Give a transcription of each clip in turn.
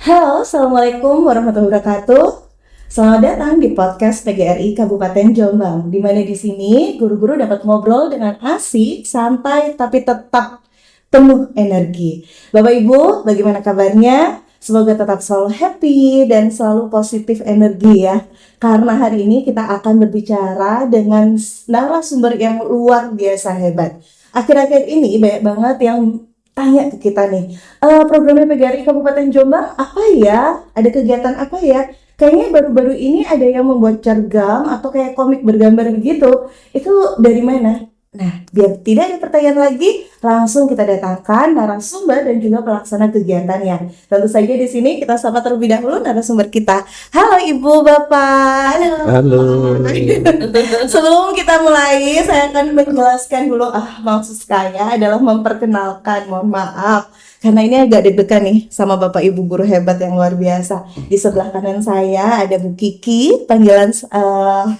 Halo, Assalamualaikum warahmatullahi wabarakatuh. Selamat datang di podcast PGRI Kabupaten Jombang, di mana di sini guru-guru dapat ngobrol dengan asik, santai, tapi tetap penuh energi. Bapak Ibu, bagaimana kabarnya? Semoga tetap selalu happy dan selalu positif energi ya. Karena hari ini kita akan berbicara dengan narasumber yang luar biasa hebat. Akhir-akhir ini banyak banget yang tanya ke kita nih, programnya PGRI Kabupaten Jombang apa ya? Ada kegiatan apa ya? Kayaknya baru-baru ini ada yang membuat cergam atau kayak komik bergambar begitu. Itu dari mana? Nah, biar tidak ada pertanyaan lagi, langsung kita datangkan narasumber dan juga pelaksana kegiatannya. Tentu saja di sini kita sapa terlebih dahulu narasumber kita. Halo Ibu, Bapak. Halo. Sebelum kita mulai, saya akan menjelaskan dulu. Maksud saya adalah memperkenalkan. Mohon maaf, karena ini agak deg-degan nih sama Bapak Ibu guru hebat yang luar biasa. Di sebelah kanan saya ada Bu Kiki, panggilan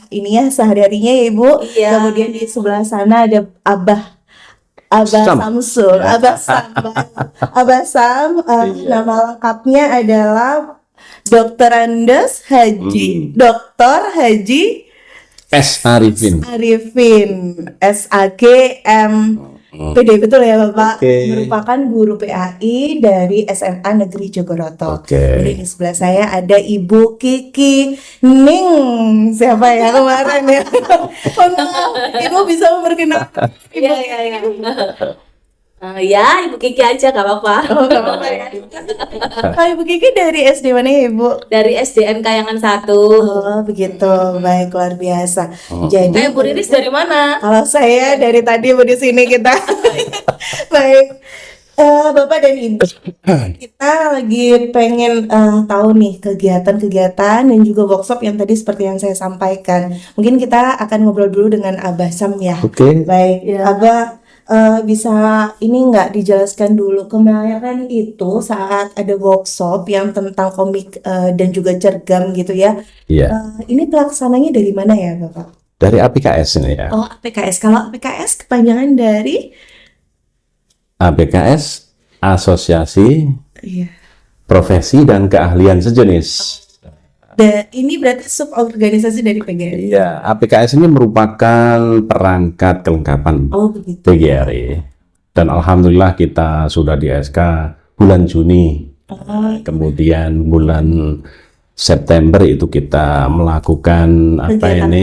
ini ya sehari-harinya ya Ibu. Iya. Kemudian di sebelah sana ada Abah Samsul, Abah Sam. Nama lengkapnya adalah Dr. Andes Haji, Dr. Haji S. Arifin. SAGM PD, betul ya Bapak? Oke. Merupakan guru PAI dari SMA Negeri Jogoroto. Oke. Kemudian di sebelah saya ada Ibu Kiki Ning. Siapa ya kemarin ya? Oh, no. Ibu bisa memperkenalkan Ibu? Iya. Ya, Ibu Kiki aja gak apa-apa. Oh, nggak apa-apa ya. Ibu Kiki dari SD mana ya Ibu? Dari SDN Kayangan 1. Oh begitu, baik, luar biasa. Jadi Bu Riris dari mana? kalau saya dari tadi Ibu di sini kita. Baik, Bapak dan Ibu, kita lagi pengen tahu nih kegiatan-kegiatan dan juga workshop yang tadi seperti yang saya sampaikan. Mungkin kita akan ngobrol dulu dengan Abah Sam ya. Oke. Baik, Ya. Abah, bisa ini nggak dijelaskan dulu kemarin itu saat ada workshop yang tentang komik dan juga cergam gitu ya. Iya. Ini pelaksananya dari mana ya Bapak? Dari APKS ini ya. Oh, APKS. Kalau APKS kepanjangan dari APKS Asosiasi iya. Profesi dan Keahlian Sejenis. Ini berarti suborganisasi dari PGRI. Iya, APKS ini merupakan perangkat kelengkapan Oh, begitu. PGRI. Dan alhamdulillah kita sudah di SK bulan Juni. Kemudian bulan September itu kita melakukan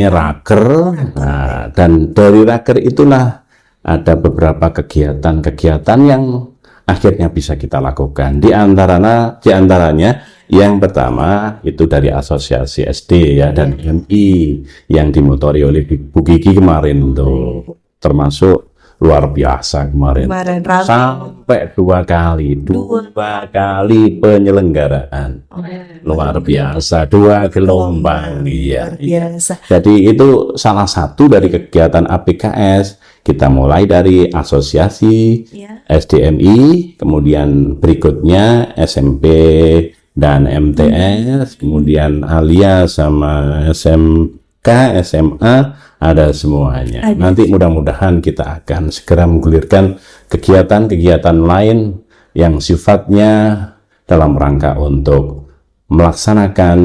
raker. Nah, dan dari raker itulah ada beberapa kegiatan-kegiatan yang akhirnya bisa kita lakukan. Di antaranya yang pertama itu dari Asosiasi SD ya dan MI yang dimotori oleh Bu Kiki kemarin tuh, termasuk luar biasa kemarin Ramai. sampai dua kali penyelenggaraan. Luar biasa, 2 gelombang. Iya. Biasa. Jadi itu salah satu dari kegiatan APKS. Kita mulai dari asosiasi Ya. SDMI, kemudian berikutnya SMP dan MTS, kemudian Alia sama SMK, SMA, ada semuanya. Ada. Nanti mudah-mudahan kita akan segera menggulirkan kegiatan-kegiatan lain yang sifatnya dalam rangka untuk melaksanakan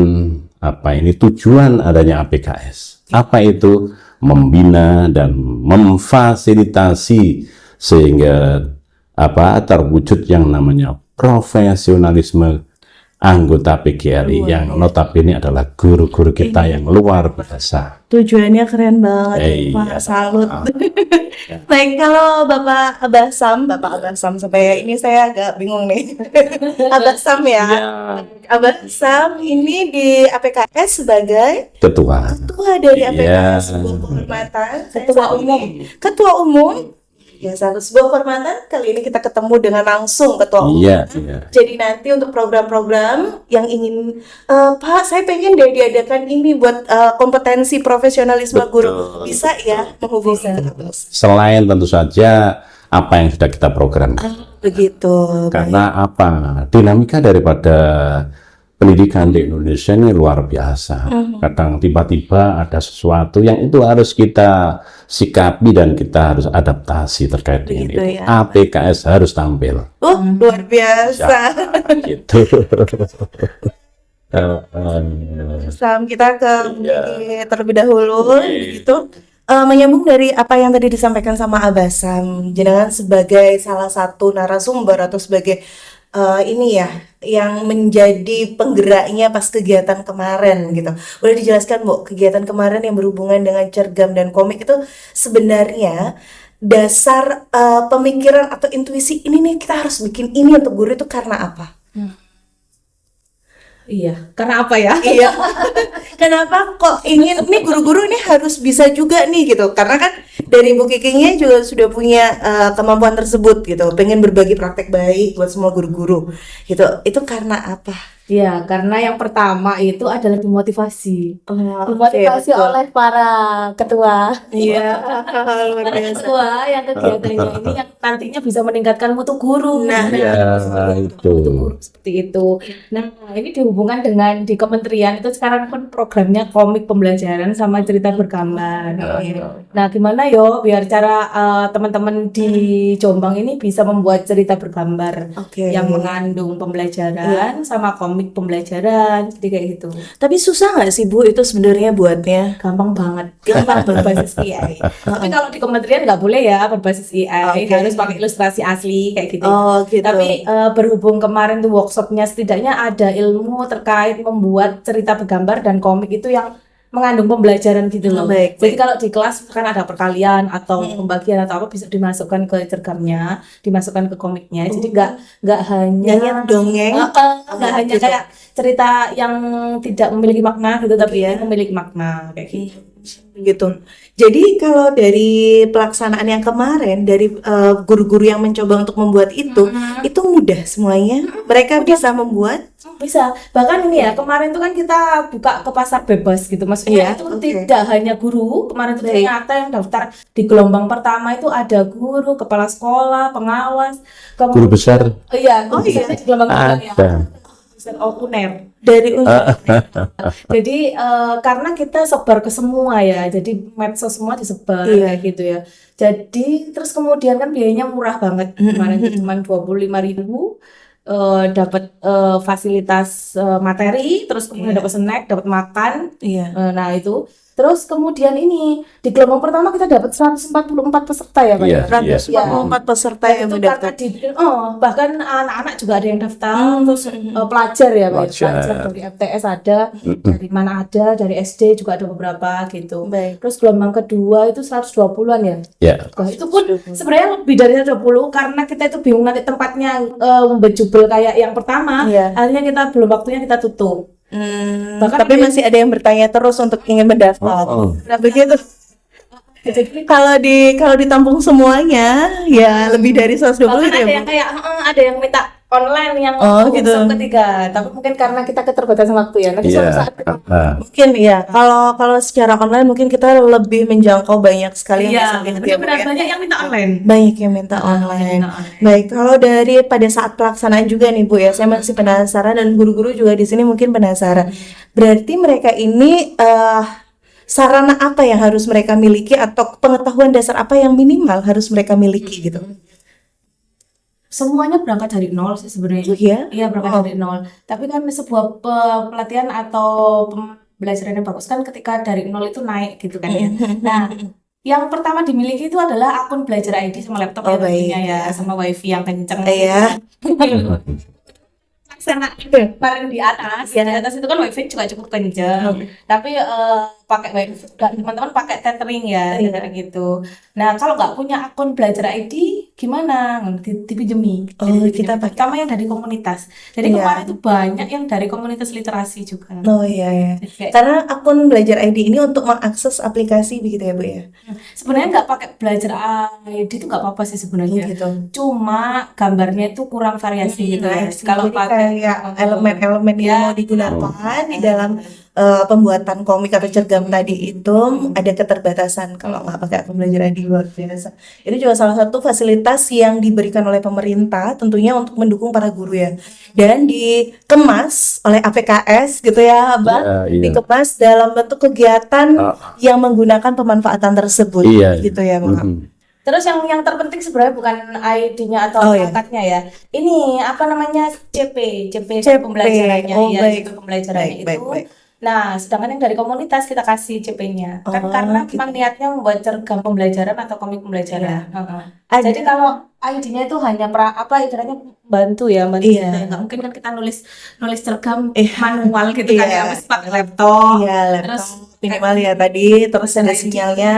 tujuan adanya APKS. Apa itu? Membina dan memfasilitasi sehingga terwujud yang namanya profesionalisme anggota PGRI yang notabene adalah guru-guru kita yang luar biasa. Tujuannya keren banget Iya. Pak, salut. Baik, kalau Bapak Abah Sam sampai ini saya agak bingung nih. Abah Sam ya. Abah Sam ini di APKS sebagai Ketua. dari APKS, Iya. sebuah kehormatan. Ketua umum. Ya, sebuah kehormatan. Kali ini kita ketemu dengan langsung Ketua Umum. Iya. Jadi nanti untuk program-program yang ingin, Pak, saya pengen deh diadakan ini buat kompetensi profesionalisme guru. Bisa ya menghubungi kita. Selain tentu saja apa yang sudah kita programkan. Begitu. Karena dinamika daripada pendidikan di Indonesia ini luar biasa. Kadang tiba-tiba ada sesuatu yang itu harus kita sikapi dan kita harus adaptasi terkait dengan Begitu itu. ya. APKS harus tampil. Luar biasa. Gitu. Sam, kita ke Iya. Buki terlebih dahulu, begitu. Menyambung dari apa yang tadi disampaikan sama Abah Sam, jenengan sebagai salah satu narasumber atau sebagai ini ya, yang menjadi penggeraknya pas kegiatan kemarin gitu. Boleh dijelaskan, Bu, kegiatan kemarin yang berhubungan dengan cergam dan komik itu sebenarnya dasar pemikiran atau intuisi ini nih kita harus bikin ini untuk guru itu karena apa? Iya, karena apa ya? Iya. Kenapa kok ingin nih guru-guru ini harus bisa juga nih gitu? Karena kan dari Bu Kikinya juga sudah punya kemampuan tersebut gitu. Pengen berbagi praktek baik buat semua guru-guru gitu. Itu karena apa? Iya, karena yang pertama itu adalah dimotivasi. Oh, Dimotivasi oke, betul. oleh para ketua. Iya, luar Para biasa. ketua yang kegiatannya ini yang nantinya bisa meningkatkan mutu guru. Nah, Ya, Mutu itu. guru seperti itu. Nah, ini dihubungkan dengan di kementerian itu sekarang kan programnya komik pembelajaran sama cerita bergambar. Nah, gimana yo biar cara teman-teman di Jombang ini bisa membuat cerita bergambar Oke. yang mengandung pembelajaran sama komik pembelajaran, jadi kayak gitu. Tapi susah nggak sih Bu itu sebenarnya buatnya? Gampang banget, gampang berbasis AI. Tapi kalau di kementerian nggak boleh ya berbasis AI, Oke. harus pakai ilustrasi asli kayak gitu. Oh gitu. Tapi berhubung kemarin tuh workshopnya setidaknya ada ilmu terkait membuat cerita bergambar dan komik itu yang mengandung pembelajaran gitu loh. Baik, Jadi kalau di kelas kan ada perkalian atau pembagian atau apa bisa dimasukkan ke cergamnya, dimasukkan ke komiknya. Jadi nggak hanya Nyanyi dongeng. nggak hanya gitu. kayak cerita yang tidak memiliki makna gitu, tapi memiliki makna kayak gitu. Gitu. Jadi kalau dari pelaksanaan yang kemarin dari guru-guru yang mencoba untuk membuat itu mudah semuanya. Mereka bisa membuat. Bisa. Bahkan ini ya, kemarin tuh kan kita buka ke pasar bebas gitu. Iya, Maksudnya itu oke. tidak hanya guru. Kemarin tuh Baik. ternyata yang daftar di gelombang pertama itu ada guru, kepala sekolah, pengawas, Guru besar Iya, Oh, iya. di gelombang kedua ya. ada. Dosen okuner. Dari Jadi karena kita sebar ke semua ya, jadi medsos semua disebar Iya. kayak gitu ya. Jadi terus kemudian kan biayanya murah banget, kemarin itu cuma 25.000 dapat fasilitas materi, terus kemudian dapat snack, dapat makan. Iya. Nah itu. Terus kemudian ini di gelombang pertama kita dapat 144 peserta ya Pak. Iya, ya? iya. 144 peserta Dan yang itu mendaftar. bahkan anak-anak juga ada yang daftar, terus pelajar ya Pak, Pelajar. pelajar dari FTS ada, dari mana ada, dari SD juga ada beberapa gitu. Baik. Terus gelombang kedua itu 120-an ya. Ya, Wah, itu pun sebenarnya lebih dari 120 karena kita itu bingung nanti tempatnya bejubel kayak yang pertama. Iya. Akhirnya kita belum waktunya kita tutup. Bahkan Tapi ada- masih ada yang bertanya terus untuk ingin mendaftar. Oh. Nah, begitu. Jadi Kalau ditampung semuanya ya lebih dari 120 bahkan ya, ada yang Bu. kayak ada yang minta online yang Oh, untuk gitu. workshop ketiga. Tapi mungkin karena kita keterbatasan waktu ya. Nanti suatu iya. saat kita Mungkin ya. Kalau secara online mungkin kita lebih menjangkau banyak sekali yang bisa lihat ya, Bu, benar ya. banyak yang minta online. Banyak yang minta online. minta online. Baik, kalau dari pada saat pelaksanaan juga nih Bu ya, saya masih penasaran dan guru-guru juga di sini mungkin penasaran. Berarti mereka ini sarana apa yang harus mereka miliki atau pengetahuan dasar apa yang minimal harus mereka miliki gitu? Semuanya berangkat dari nol sih sebenarnya. Iya? Iya, berangkat dari nol. Tapi kan sebuah pelatihan atau pembelajaran yang bagus kan ketika dari nol itu naik gitu kan ya. Nah, yang pertama dimiliki itu adalah akun belajar ID sama laptop Oh, ya tentunya baik. ya, sama wifi yang kenceng. Iya. Sana kemarin di atas itu kan wifi juga cukup kenceng. Tapi pakai wifi juga teman-teman pakai tethering ya, tethering gitu. Nah, kalau nggak punya akun belajar ID gimana? Dipinjemi. Oh, Jadi kita dipinjemi. Terutama yang dari komunitas. Jadi Iya. kemarin itu banyak yang dari komunitas literasi juga. Oh iya ya. Jadi kayak, Karena akun belajar ID ini untuk mengakses aplikasi begitu ya Bu ya. sebenarnya nggak pakai belajar ID itu nggak apa-apa sih sebenarnya. Gitu. Cuma gambarnya itu kurang variasi gitu ya. Nice. Kalau Jadi pakai kayak elemen-elemen yang Ya. mau digunakan di dalam pembuatan komik atau cergam tadi itu ada keterbatasan kalau nggak pakai pembelajaran di luar biasa. Itu juga salah satu fasilitas yang diberikan oleh pemerintah tentunya untuk mendukung para guru ya. Dan dikemas oleh APKS gitu ya, Abang. Ya, iya. Dikemas dalam bentuk kegiatan yang menggunakan pemanfaatan tersebut Iya. gitu ya, Bang. Terus yang terpenting sebenarnya bukan ID-nya atau Oh, iya. perangkatnya ya. Ini apa namanya CP CP. pembelajarannya Oh, ya, baik. CP pembelajarannya Baik, itu. baik. Nah, sedangkan yang dari komunitas kita kasih CP-nya. Kan Oh, karena gitu. memang niatnya membuat cergam pembelajaran atau komik pembelajaran. Heeh. Ada. Jadi kalau ID-nya itu hanya ibaratnya bantu ya, bantu Iya. kita. Nggak mungkin kan kita nulis cergam Iya. manual gitu kan Iya. ya, mesti pakai laptop. Iya, Terus laptop minimal ya tadi, terus ada ID. sinyalnya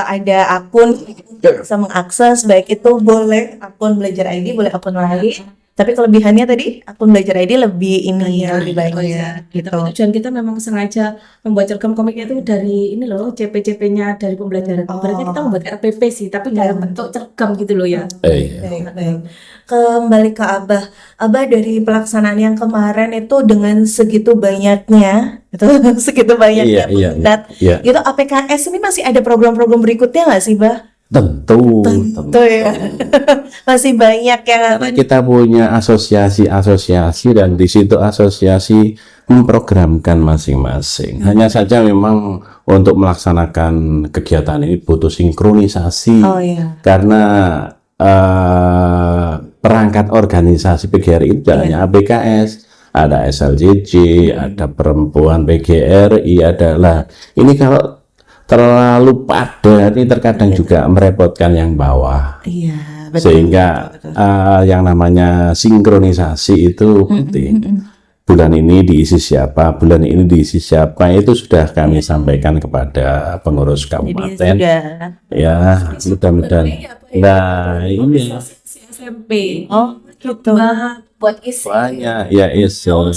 ada akun bisa mengakses, baik itu boleh akun belajar ID, boleh akun lain. Tapi kelebihannya tadi akun belajar ID lebih ini ya, lebih baik ya, gitu. Tapi tujuan kita memang sengaja membuat cergam komiknya itu dari ini loh, CP-CP-nya dari pembelajaran. Berarti kita membuat RPP sih, tapi dalam bentuk cergam gitu loh ya. Baik, baik. Kembali ke Abah. Abah dari pelaksanaan yang kemarin itu dengan segitu banyaknya, itu segitu banyaknya Iya. peminat, Iya. itu APKS ini masih ada program-program berikutnya nggak sih, Bah? Tentu. Tentu ya. Masih banyak yang Karena kita punya asosiasi-asosiasi dan di situ asosiasi memprogramkan masing-masing. Hanya saja memang untuk melaksanakan kegiatan ini butuh sinkronisasi. Oh iya. Karena perangkat organisasi PGRI itu hanya ABKS, ada SLJJ, ada perempuan PGRI, adalah ini kalau terlalu padat ini terkadang juga merepotkan yang bawah. Iya, betul. Sehingga yang namanya sinkronisasi itu penting. Bulan ini diisi siapa, bulan ini diisi siapa, itu sudah kami sampaikan kepada pengurus Jadi kabupaten. sudah. Ya, mudah-mudahan. Nah, ini Si SMP. Oh, gitu. Buat isi. banyak ya iso.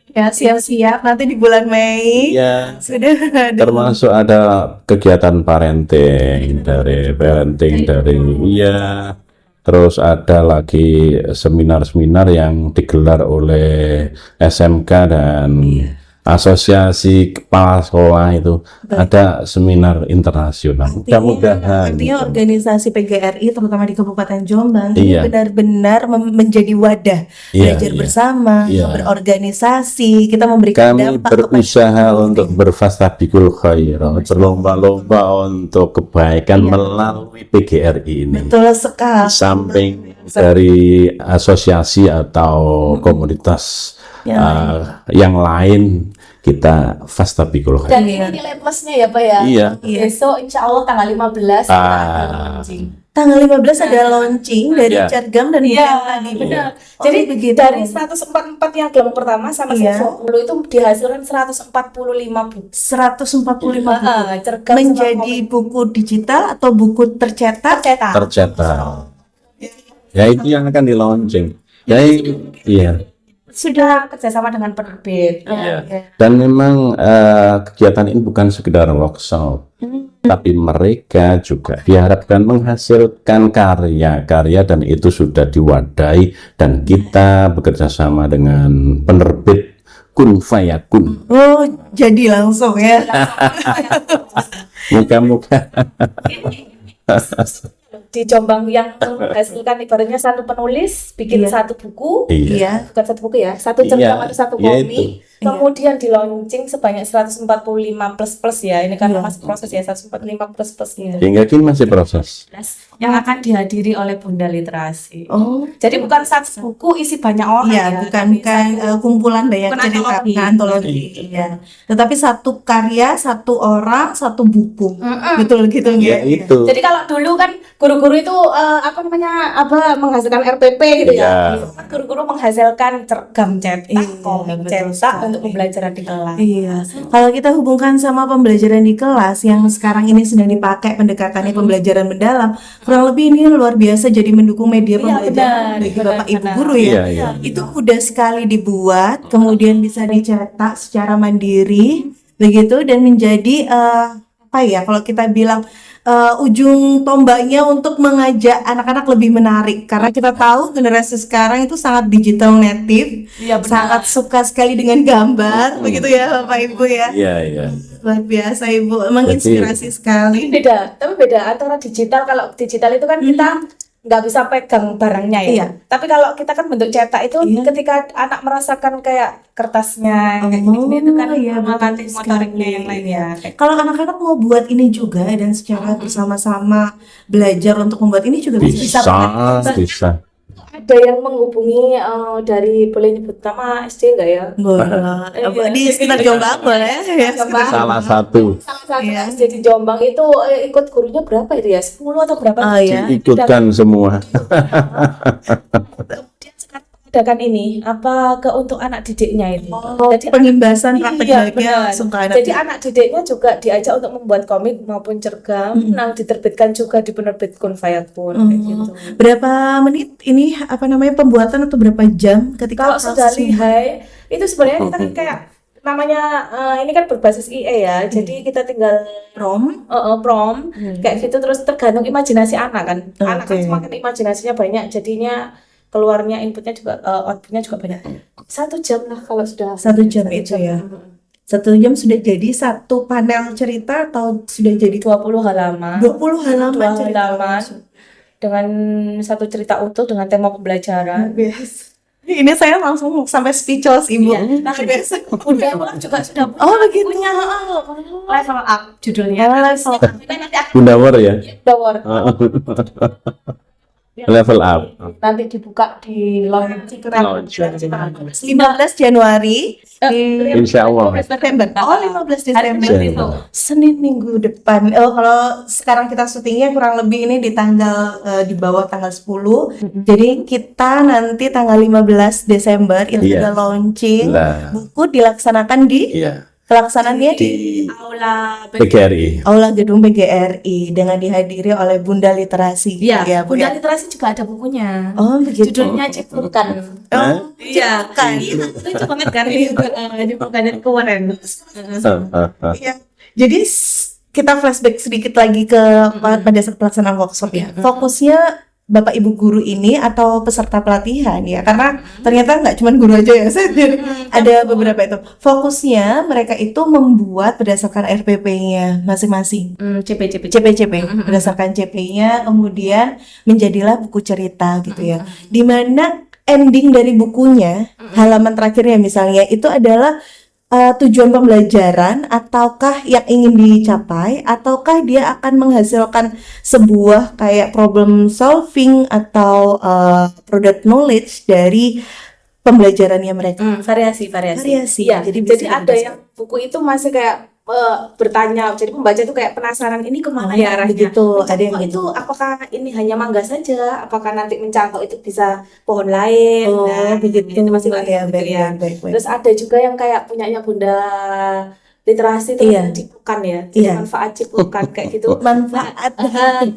Ya, siap-siap nanti di bulan Mei. Ya, Sudah ada. termasuk ada kegiatan parenting dari terus ada lagi seminar-seminar yang digelar oleh SMK dan asosiasi kepala sekolah itu. Ada seminar internasional. Mudah-mudahan Artinya organisasi PGRI terutama di Kabupaten Jombang ini Iya. benar-benar menjadi wadah Iya, belajar iya. bersama, Iya. berorganisasi, kita memberikan kami dampak berusaha untuk berfastabiqul khairat, berlomba-lomba untuk kebaikan melalui PGRI ini. betul sekali. Di samping dari asosiasi atau komunitas yang lain, kita fastabiqul khairat. Dan ini nilai plusnya ya Pak ya. Iya. Besok insya Allah tanggal 15 kita akan launching. Tanggal 15 ada launching dari Iya. cergam dan Iya, yang tadi. benar. Oh, Jadi begitu. dari 144 yang gelombang pertama sama Iya. 120 itu dihasilkan 145 buku. 145 buku. Cergam Menjadi buku digital atau buku tercetak? Tercetak. Ya itu yang akan di launching. Ya, iya. Sudah kerjasama dengan penerbit. Iya. Dan memang kegiatan ini bukan sekedar workshop, tapi mereka juga diharapkan menghasilkan karya-karya dan itu sudah diwadahi dan kita bekerja sama dengan penerbit Kun Fayakun. Oh, jadi langsung ya. Muka-muka. Di Jombang yang menghasilkan ibaratnya satu penulis bikin Iya. satu buku. Iya. Bukan satu buku ya, satu cergam Iya, atau satu iya komik, kemudian di launching sebanyak 145 plus ya, ini karena masih proses ya, 145 plus ya, Hingga kini masih proses. yang akan dihadiri oleh Bunda Literasi. Oh, Jadi bukan satu buku isi banyak orang iya, ya, bukan tapi satu- kumpulan banyak bukan cerita, antologi. bukan antologi. Iya. Tetapi satu karya, satu orang, satu buku. Betul gitu Ya ya. itu. Jadi kalau dulu kan guru-guru itu menghasilkan RPP gitu ya. Iya. Kan guru-guru menghasilkan cergam cetak, Iya, komik betul cetak sekali. untuk pembelajaran di kelas. Iya, kalau kita hubungkan sama pembelajaran di kelas yang sekarang ini sedang dipakai pendekatannya pembelajaran mendalam, kurang lebih ini luar biasa jadi mendukung media Iya, pembelajaran benar, bagi benar, Bapak Ibu benar. guru ya. Iya, iya. Itu mudah sekali dibuat, kemudian bisa dicetak secara mandiri, begitu dan menjadi apa ya? Kalau kita bilang ujung tombaknya untuk mengajak anak-anak lebih menarik? Karena kita tahu generasi sekarang itu sangat digital native, Iya, benar. sangat suka sekali dengan gambar, begitu ya Bapak Ibu ya. Iya, iya. Luar biasa Ibu, menginspirasi sekali. Tapi beda antara digital. Kalau digital itu kan kita nggak bisa pegang barangnya ya. Iya. Tapi kalau kita kan bentuk cetak itu Iya. ketika anak merasakan kayak kertasnya kayak Oh, gini itu kan iya, betul melatih motoriknya sekali. yang lain ya. Kalau anak-anak mau buat ini juga dan secara bersama-sama belajar untuk membuat ini juga Bisa, Pak? bisa. Ada yang menghubungi dari, boleh nyebut nama SD nggak ya? Boleh. Di sekitar Jombang boleh ya. Jombang. Salah satu Salah satu Iya. SD di Jombang itu ikut gurunya berapa itu ya? 10 atau berapa? Oh ya. diikutkan semua. Kemudian sekarang mengadakan ini untuk anak didiknya itu. Jadi Pengimbasan praktek iya, bahagia benar. langsung ke anak. Jadi anak didiknya juga diajak untuk membuat komik maupun cergam, nah diterbitkan juga di penerbit Kun Fayakun kayak gitu. Berapa menit ini pembuatan atau berapa jam ketika Kalau sudah prosesnya? lihai itu sebenarnya kita kan kayak namanya ini kan berbasis IE ya, jadi kita tinggal Prom? prom kayak gitu, terus tergantung imajinasi anak kan. Anak kan Oke. semakin imajinasinya banyak, jadinya keluarnya inputnya juga outputnya juga banyak. 1 jam lah kalau sudah 1 jam itu ya. 1 jam sudah jadi satu panel cerita atau sudah jadi 20 halaman. 20 halaman 2 cerita? halaman dengan satu cerita utuh dengan tema pembelajaran. Biasa. Ini saya langsung sampai speechless Ibu. Iya. Nah, Biasa. Bunda juga sudah Oh begitu. punya level up judulnya. Level up. Nanti akan Bunda War ya. Dawar. Level up. Nanti dibuka di launching Launch. 15 Januari Insya Allah. September. Oh 15 Desember. Desember. Senin minggu depan. Kalau sekarang kita syutingnya kurang lebih ini di tanggal di bawah tanggal 10. Jadi kita nanti tanggal 15 Desember itu Iya. ada launching Lah. buku dilaksanakan di Iya. pelaksanaannya di aula PGRI. Aula Gedung PGRI dengan dihadiri oleh Bunda Literasi. Iya, Ya, Bu, Bunda ya. Literasi juga ada bukunya. Oh begitu. Judulnya Cipulkan. Oh, Iya, kan. Lucu banget kan ini Cipulkannya kemarin. Iya. Jadi kita flashback sedikit lagi ke pada saat pelaksanaan workshop ya. Fokusnya Bapak Ibu guru ini atau peserta pelatihan ya, karena ternyata nggak cuma guru aja ya, ada beberapa itu. Fokusnya mereka itu membuat berdasarkan RPP-nya masing-masing. CP berdasarkan CP-nya, kemudian menjadilah buku cerita gitu ya. Dimana ending dari bukunya, halaman terakhirnya misalnya itu adalah tujuan pembelajaran ataukah yang ingin dicapai, ataukah dia akan menghasilkan sebuah kayak problem solving atau product knowledge dari pembelajarannya mereka. Variasi. Variasi. Iya, Jadi jadi bisa ada yang buku itu masih kayak bertanya, jadi pembaca itu kayak penasaran ini kemana ya arahnya. begitu, ada yang Mencangkok gitu. itu apakah ini hanya mangga saja? Apakah nanti mencangkok itu bisa pohon lain? Nah, begitu. itu masih banyak Ya, gitu ya. baik. Terus ada juga yang kayak punyanya Bunda Literasi itu Iya. Cipulkan ya, Iya. manfaat Cipulkan kayak gitu. Manfaat.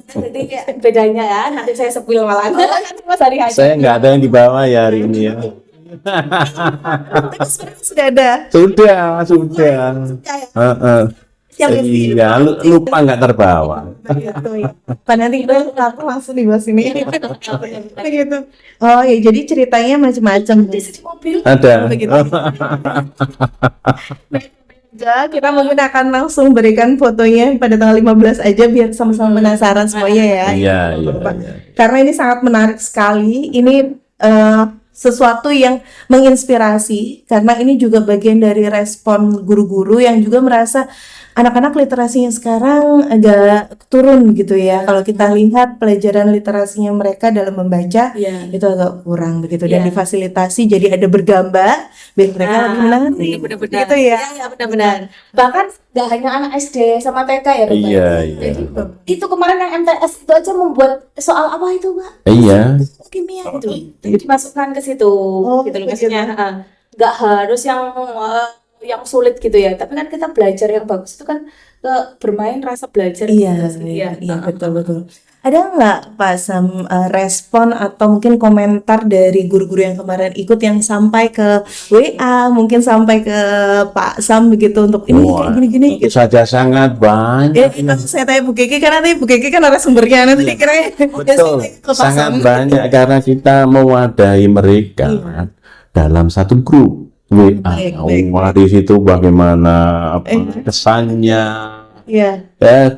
Jadi kayak bedanya ya, nanti saya sepil malah. Nanti Mas Ari aja. Saya nggak ada yang dibawa ya hari ini ya. Tapi sebenarnya sudah ada. Sudah. Heeh. Yang Iya, lupa nggak terbawa. gitu ya. Nanti aku langsung dibahas ini. Begitu. Oh ya, jadi ceritanya macam-macam. Di mobil. Ada. Begitu. Ya, kita mungkin akan langsung berikan fotonya pada tanggal 15 aja biar sama-sama penasaran semuanya ya. Iya. Karena ini sangat menarik sekali. Ini sesuatu yang menginspirasi karena ini juga bagian dari respon guru-guru yang juga merasa anak-anak literasinya sekarang agak turun gitu ya. Kalau kita lihat pelajaran literasinya mereka dalam membaca Iya. itu agak kurang begitu, dan Iya. difasilitasi jadi ada bergambar biar mereka lebih menarik. Benar-benar. Gitu ya. Iya, benar-benar. Bahkan nggak hanya anak SD sama TK ya, Mbak. Iya. Jadi itu kemarin yang MTS itu aja membuat soal apa itu, Mbak? Iya. Kimia gitu. Jadi dimasukkan ke situ gitu loh begitu. maksudnya. Nggak harus yang sulit gitu ya. Tapi kan kita belajar yang bagus itu kan bermain rasa belajar. Iya, gitu. iya, betul. Ada nggak Pak Sam respon atau mungkin komentar dari guru-guru yang kemarin ikut yang sampai ke WA, mungkin sampai ke Pak Sam begitu untuk ini kayak gini-gini Itu gitu. saja sangat banyak. Itu saya tanya Bu Kiki karena tadi Bu Kiki kan narasumbernya nanti dikira Betul, ke Pak sangat Sam. banyak karena kita mewadahi mereka dalam satu grup WA. Baik. Wah, di situ bagaimana kesannya. Iya.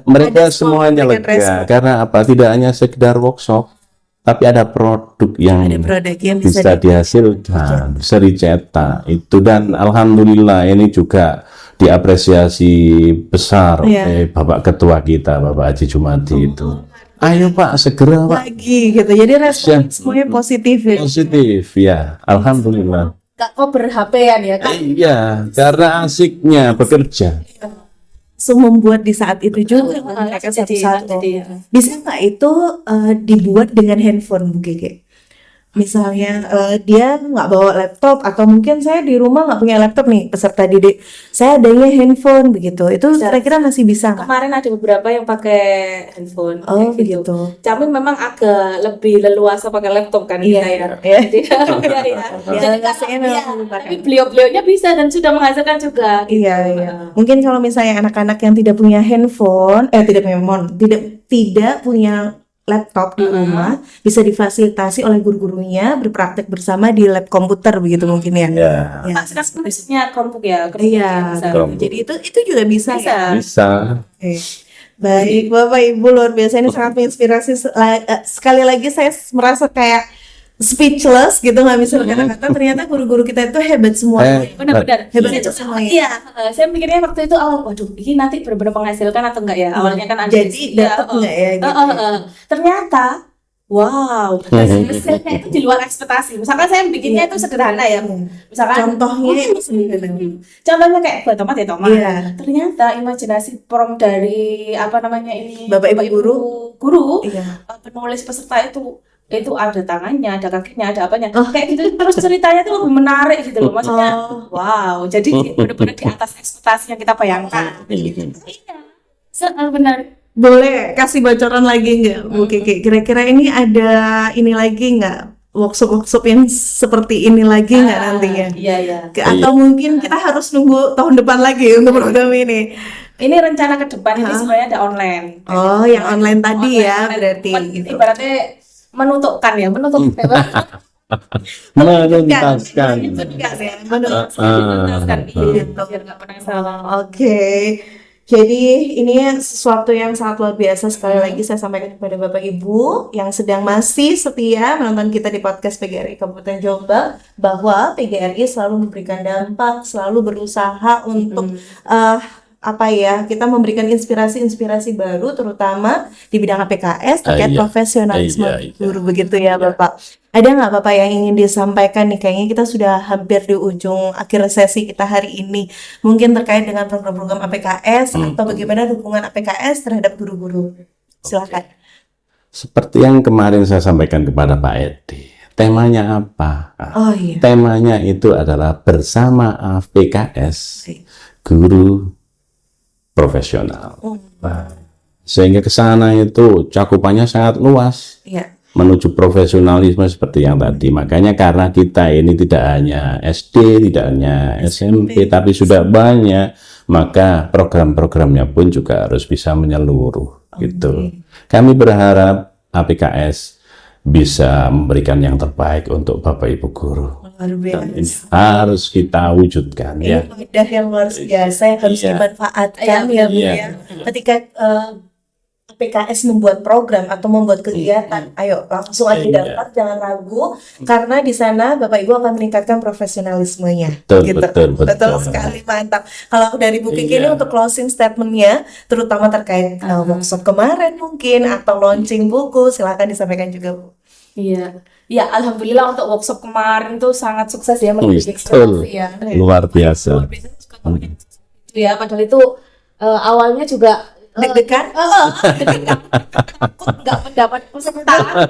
Mereka Ada semuanya memberikan lega respon. karena apa? Tidak hanya sekedar workshop, tapi ada produk yang Ada produk yang bisa bisa dihasilkan, bisa dicetak itu, dan alhamdulillah ini juga diapresiasi besar oleh Bapak Ketua kita, Bapak Haji Jumadi itu. Ayo Pak, segera Pak. lagi gitu. Jadi respon semuanya positif ya. Positif ya, alhamdulillah. Kak, kok ber-HP-an ya Kak? Iya, karena asiknya bekerja. So membuat di saat itu juga mereka Jadi, satu-satu. jadi, Bisa nggak itu dibuat dengan handphone Bu Kiki? Misalnya dia nggak bawa laptop atau mungkin saya di rumah nggak punya laptop nih peserta didik, saya adanya handphone begitu, itu kira-kira masih bisa nggak? kemarin ada beberapa yang pakai handphone Oh kayak begitu. Kami memang agak lebih leluasa pakai laptop kan Iya, kita ya. iya. Jadi iya. Jadi Rasanya iya, memang tapi beliau-beliaunya bisa dan sudah menghasilkan juga. Iya, iya. Mungkin kalau misalnya anak-anak yang tidak punya handphone, tidak punya tidak punya laptop di rumah, bisa difasilitasi oleh guru-gurunya berpraktek bersama di lab komputer begitu mungkin ya. Ya, Ya. Pak, sekarang khususnya Chromebook ya. Iya. Bisa. Chromebook. Jadi itu juga bisa, Bisa. ya. bisa. Oke. Baik, Bapak Ibu luar biasa, ini sangat menginspirasi. Sekali lagi saya merasa kayak speechless gitu, nggak bisa berkata-kata. Ternyata guru-guru kita itu hebat semua. Benar-benar Hebat Iya, itu semuanya. Iya, saya mikirnya waktu itu waduh, ini nanti benar-benar menghasilkan atau enggak ya? Awalnya kan ada Jadi dapat nggak ya gitu. Ternyata wow, hasilnya itu di luar ekspektasi. Misalkan saya bikinnya itu sederhana ya. Misalkan Contohnya itu sebenarnya. contohnya kayak buat tomat ya tomat. Iya. Ternyata imajinasi prompt dari apa namanya ini Bapak Ibu guru Iya. penulis peserta itu ada tangannya, ada kakinya, ada apanya. Kayak gitu terus ceritanya tuh lebih menarik gitu loh. Maksudnya wow, jadi benar-benar di atas ekspektasi yang kita bayangkan. Iya. Benar. Boleh kasih bocoran lagi nggak Bu Kiki? Kira-kira ini ada ini lagi nggak? Workshop yang seperti ini lagi nggak nantinya? Iya. Atau mungkin kita harus nunggu tahun depan lagi untuk program ini? Ini rencana ke depan ini sebenarnya ada online. Oh, yang online tadi ya Online. berarti gitu. Ibaratnya menutupkan ya, menuntaskan. Menuntaskan. Menuntaskan biar nggak pernah salah. Oke. Jadi ini sesuatu yang sangat luar biasa. Sekali lagi saya sampaikan kepada Bapak Ibu yang sedang masih setia menonton kita di podcast PGRI Kabupaten Jombang, bahwa PGRI selalu memberikan dampak, selalu berusaha untuk kita memberikan inspirasi-inspirasi baru, terutama di bidang APKS terkait profesionalisme guru begitu ya Bapak. Ada nggak Bapak yang ingin disampaikan nih? Kayaknya kita sudah hampir di ujung akhir sesi kita hari ini. Mungkin terkait dengan program-program APKS atau bagaimana dukungan APKS terhadap guru-guru. Silakan. Seperti yang kemarin saya sampaikan kepada Pak Edi. Temanya apa? Oh iya. Temanya itu adalah bersama APKS, guru profesional. Nah, sehingga ke sana itu cakupannya sangat luas. Iya. Menuju profesionalisme seperti yang tadi. Makanya karena kita ini tidak hanya SD, tidak hanya SMP, tapi sudah banyak, maka program-programnya pun juga harus bisa menyeluruh gitu. Kami berharap APKS bisa memberikan yang terbaik untuk Bapak Ibu guru. Luar Dan ini biasa. harus kita wujudkan ya. Ini wadah yang luar biasa yang harus dimanfaatkan ya Bu ya. Ketika PKS membuat program atau membuat kegiatan, ayo langsung aja daftar, jangan ragu, karena di sana Bapak Ibu akan meningkatkan profesionalismenya. Betul sekali, mantap. Kalau dari Bu Kiki ini untuk closing statementnya, terutama terkait workshop kemarin mungkin atau launching buku, silakan disampaikan juga Bu. Iya, ya alhamdulillah untuk workshop kemarin tuh sangat sukses ya, menjadi Betul. inspirasi ya. Luar biasa. Ya, padahal itu awalnya juga Deg-degan? takut nggak mendapat peserta.